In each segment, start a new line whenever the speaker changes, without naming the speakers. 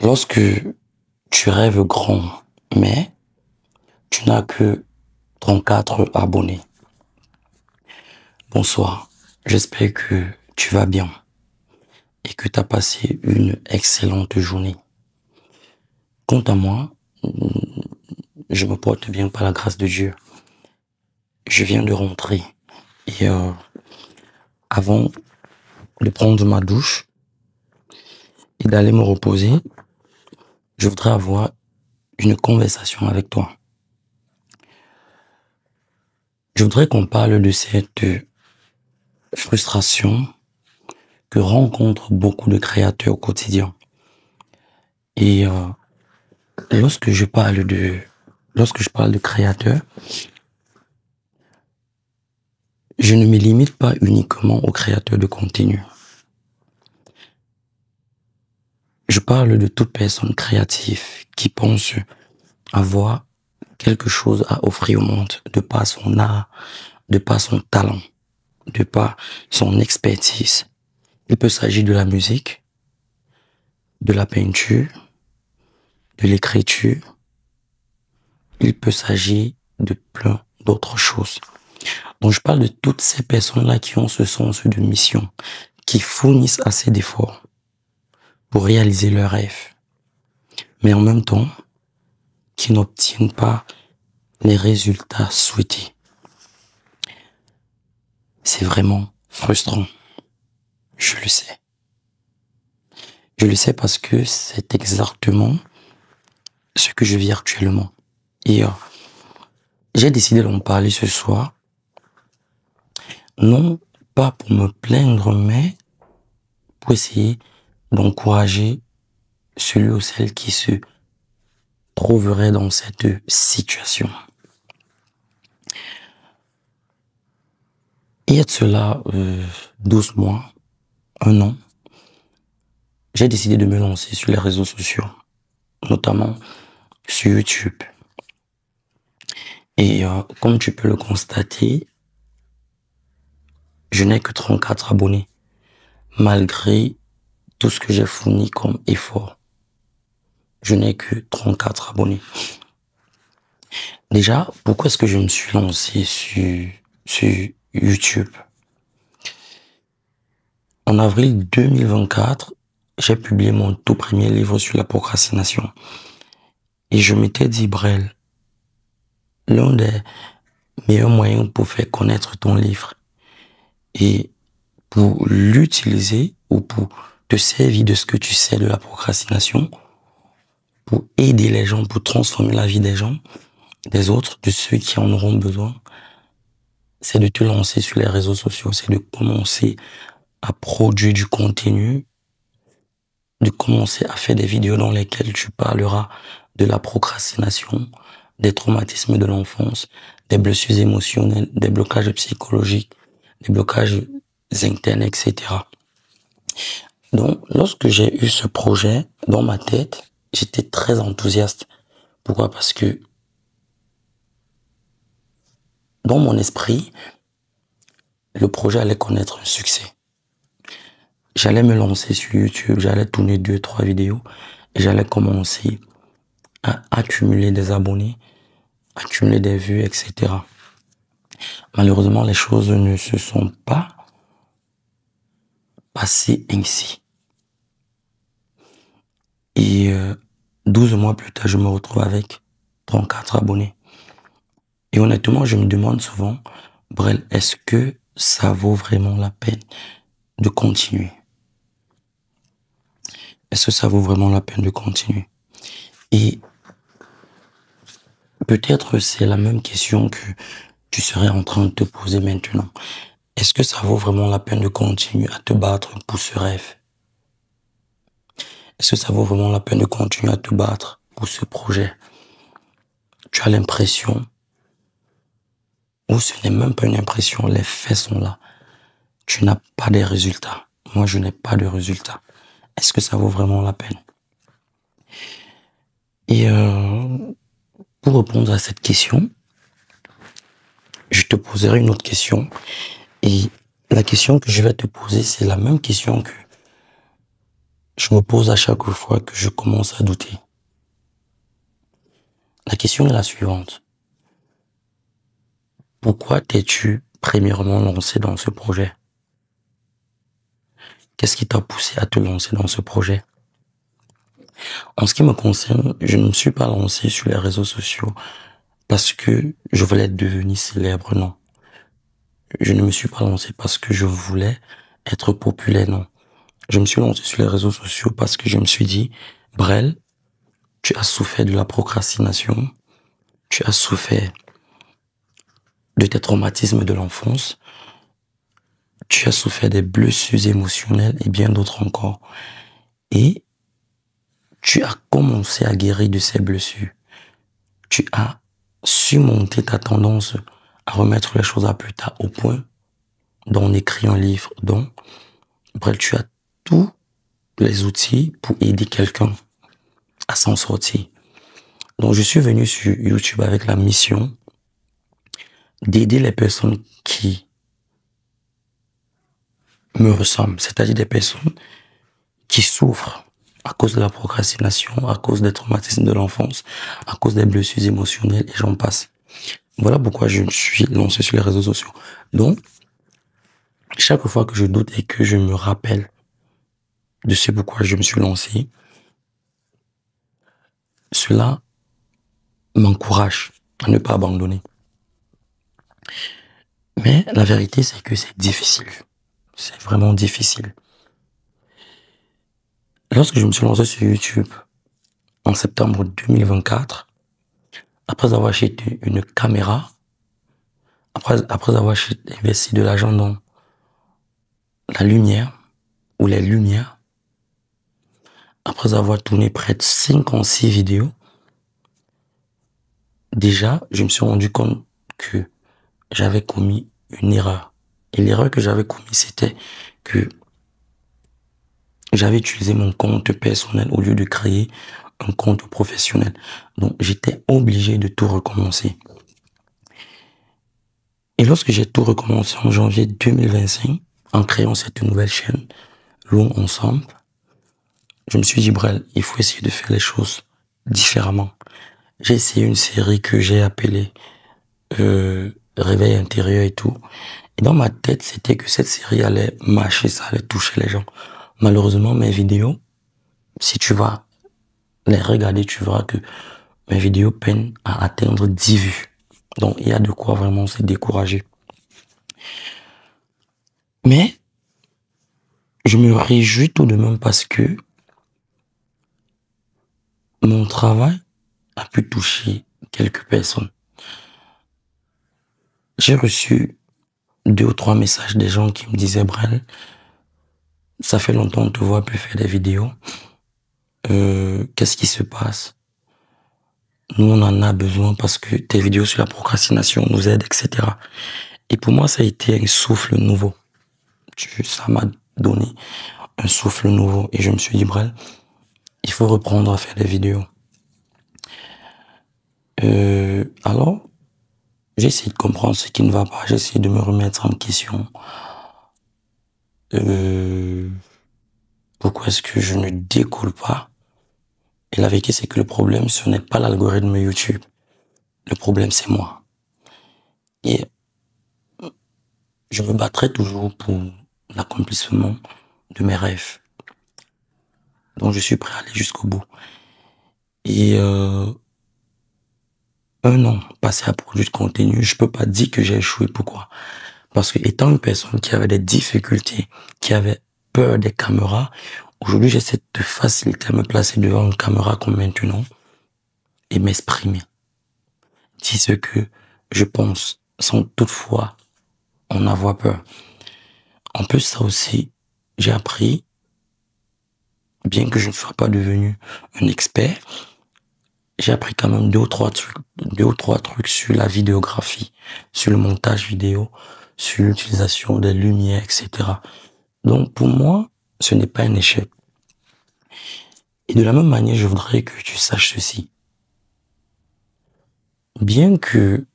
Lorsque tu rêves grand, mais tu n'as que 34 abonnés. Bonsoir, j'espère que tu vas bien et que tu as passé une excellente journée. Quant à moi, je me porte bien par la grâce de Dieu. Je viens de rentrer et avant de prendre ma douche et d'aller me reposer, je voudrais avoir une conversation avec toi. Je voudrais qu'on parle de cette frustration que rencontrent beaucoup de créateurs au quotidien. Et lorsque je parle de créateurs, je ne me limite pas uniquement aux créateurs de contenu. Je parle de toute personne créative qui pense avoir quelque chose à offrir au monde de par son art, de par son talent, de par son expertise. Il peut s'agir de la musique, de la peinture, de l'écriture. Il peut s'agir de plein d'autres choses. Donc je parle de toutes ces personnes-là qui ont ce sens de mission, qui fournissent assez d'efforts pour réaliser leurs rêves, mais en même temps, qui n'obtiennent pas les résultats souhaités. C'est vraiment frustrant. Je le sais. Je le sais parce que c'est exactement ce que je vis actuellement. Et j'ai décidé d'en parler ce soir, non pas pour me plaindre, mais pour essayer d'encourager celui ou celle qui se trouverait dans cette situation. Il y a de cela 12 mois, 1 an, j'ai décidé de me lancer sur les réseaux sociaux, notamment sur YouTube. Et comme tu peux le constater, je n'ai que 34 abonnés, malgré tout ce que j'ai fourni comme effort. Je n'ai que 34 abonnés. Déjà, pourquoi est-ce que je me suis lancé sur YouTube? En avril 2024, j'ai publié mon tout premier livre sur la procrastination. Et je m'étais dit, Brel, l'un des meilleurs moyens pour faire connaître ton livre et pour l'utiliser ou pour te servir de ce que tu sais de la procrastination, pour aider les gens, pour transformer la vie des gens, des autres, de ceux qui en auront besoin, c'est de te lancer sur les réseaux sociaux, c'est de commencer à produire du contenu, de commencer à faire des vidéos dans lesquelles tu parleras de la procrastination, des traumatismes de l'enfance, des blessures émotionnelles, des blocages psychologiques, des blocages internes, etc. Donc, lorsque j'ai eu ce projet dans ma tête, j'étais très enthousiaste. Pourquoi? Parce que dans mon esprit, le projet allait connaître un succès. J'allais me lancer sur YouTube, j'allais tourner 2-3 vidéos et j'allais commencer à accumuler des abonnés, accumuler des vues, etc. Malheureusement, les choses ne se sont pas passées ainsi. Et 12 mois plus tard, je me retrouve avec 34 abonnés. Et honnêtement, je me demande souvent, Brel, est-ce que ça vaut vraiment la peine de continuer? Est-ce que ça vaut vraiment la peine de continuer? Et peut-être c'est la même question que tu serais en train de te poser maintenant. Est-ce que ça vaut vraiment la peine de continuer à te battre pour ce rêve? Est-ce que ça vaut vraiment la peine de continuer à te battre pour ce projet? Tu as l'impression, ou ce n'est même pas une impression, les faits sont là. Tu n'as pas de résultats. Moi, je n'ai pas de résultats. Est-ce que ça vaut vraiment la peine? Et pour répondre à cette question, je te poserai une autre question. Et la question que je vais te poser, c'est la même question que je me pose à chaque fois que je commence à douter. La question est la suivante. Pourquoi t'es-tu premièrement lancé dans ce projet? Qu'est-ce qui t'a poussé à te lancer dans ce projet? En ce qui me concerne, je ne me suis pas lancé sur les réseaux sociaux parce que je voulais devenir célèbre, non. Je ne me suis pas lancé parce que je voulais être populaire, non. Je me suis lancé sur les réseaux sociaux parce que je me suis dit, Brel, tu as souffert de la procrastination, tu as souffert de tes traumatismes de l'enfance, tu as souffert des blessures émotionnelles et bien d'autres encore. Et tu as commencé à guérir de ces blessures. Tu as surmonté ta tendance à remettre les choses à plus tard au point dont on écrit un livre. Donc, bref, tu as tous les outils pour aider quelqu'un à s'en sortir. Donc, je suis venu sur YouTube avec la mission d'aider les personnes qui me ressemblent, c'est-à-dire des personnes qui souffrent à cause de la procrastination, à cause des traumatismes de l'enfance, à cause des blessures émotionnelles et j'en passe. Voilà pourquoi je me suis lancé sur les réseaux sociaux. Donc, chaque fois que je doute et que je me rappelle de ce pourquoi je me suis lancé, cela m'encourage à ne pas abandonner. Mais la vérité, c'est que c'est difficile. C'est vraiment difficile. Lorsque je me suis lancé sur YouTube en septembre 2024, après avoir acheté une caméra, après avoir investi de l'argent dans la lumière ou les lumières, après avoir tourné près de 56 vidéos, déjà, je me suis rendu compte que j'avais commis une erreur. Et l'erreur que j'avais commise, c'était que j'avais utilisé mon compte personnel au lieu de créer un compte professionnel. Donc, j'étais obligé de tout recommencer. Et lorsque j'ai tout recommencé en janvier 2025, en créant cette nouvelle chaîne, Louons ensemble, je me suis dit, Brel, il faut essayer de faire les choses différemment. J'ai essayé une série que j'ai appelée Réveil intérieur et tout. Et dans ma tête, c'était que cette série allait marcher, ça allait toucher les gens. Malheureusement, mes vidéos, si tu vas les regarder, tu verras que mes vidéos peinent à atteindre 10 vues. Donc, il y a de quoi vraiment se décourager. Mais, je me réjouis tout de même parce que mon travail a pu toucher quelques personnes. J'ai reçu 2 ou 3 messages des gens qui me disaient, Brel, ça fait longtemps qu'on te voit plus faire des vidéos. Qu'est-ce qui se passe? Nous, on en a besoin parce que tes vidéos sur la procrastination nous aident, etc. Et pour moi, ça a été un souffle nouveau. Ça m'a donné un souffle nouveau. Et je me suis dit, Brel, il faut reprendre à faire des vidéos. Alors, j'ai essayé de comprendre ce qui ne va pas. J'ai essayé de me remettre en question. Pourquoi est-ce que je ne décolle pas? Et la vérité, c'est que le problème, ce n'est pas l'algorithme YouTube. Le problème, c'est moi. Et je me battrai toujours pour l'accomplissement de mes rêves. Donc, je suis prêt à aller jusqu'au bout. Et un an passé à produire du contenu, je peux pas dire que j'ai échoué. Pourquoi? Parce que étant une personne qui avait des difficultés, qui avait peur des caméras, aujourd'hui, j'ai cette facilité à me placer devant une caméra comme maintenant et m'exprimer. Dire ce que je pense, sans toutefois en avoir peur. En plus, ça aussi, j'ai appris, bien que je ne sois pas devenu un expert, j'ai appris quand même 2 ou 3 trucs sur la vidéographie, sur le montage vidéo, sur l'utilisation des lumières, etc. Donc, pour moi, ce n'est pas un échec. Et de la même manière, je voudrais que tu saches ceci. Bien que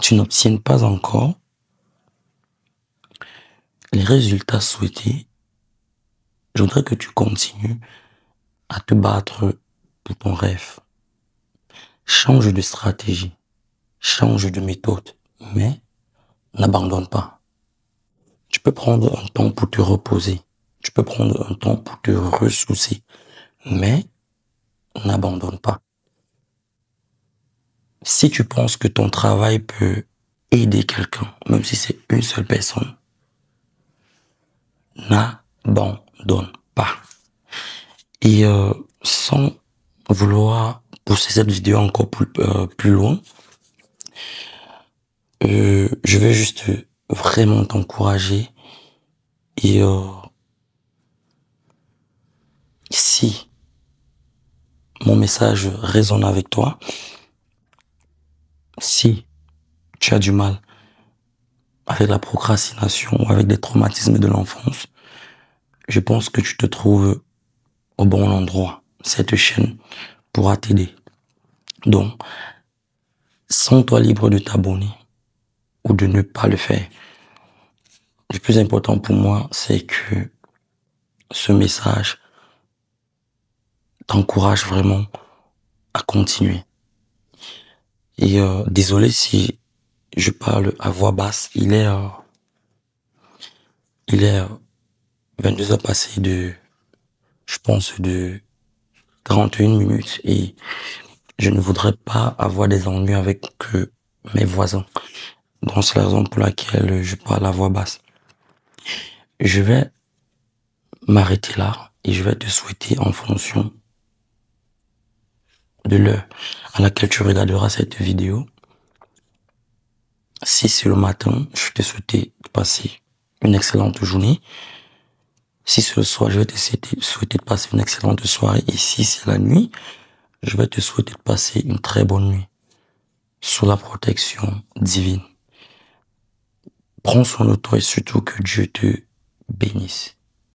tu n'obtiennes pas encore les résultats souhaités, Je voudrais que tu continues à te battre pour ton rêve. Change de stratégie, change de méthode, mais n'abandonne pas. Tu peux prendre un temps pour te reposer. Tu peux prendre un temps pour te ressourcer, mais n'abandonne pas. Si tu penses que ton travail peut aider quelqu'un, même si c'est une seule personne, n'abandonne pas. Et sans vouloir pousser cette vidéo encore plus loin, je vais juste vraiment t'encourager. Et si mon message résonne avec toi, si tu as du mal avec la procrastination ou avec des traumatismes de l'enfance, je pense que tu te trouves au bon endroit. Cette chaîne pourra t'aider. Donc, sens-toi libre de t'abonner ou de ne pas le faire. Le plus important pour moi, c'est que ce message t'encourage vraiment à continuer. Et désolé si je parle à voix basse. Il est 22 heures passées je pense, de 41 minutes et je ne voudrais pas avoir des ennuis avec mes voisins. Donc c'est la raison pour laquelle je parle à voix basse. Je vais m'arrêter là et je vais te souhaiter en fonction de l'heure à laquelle tu regarderas cette vidéo. Si c'est le matin, je vais te souhaiter de passer une excellente journée. Si c'est le soir, je vais te souhaiter de passer une excellente soirée. Et si c'est la nuit, je vais te souhaiter de passer une très bonne nuit sous la protection divine. Prends soin de toi et surtout que Dieu te bénisse.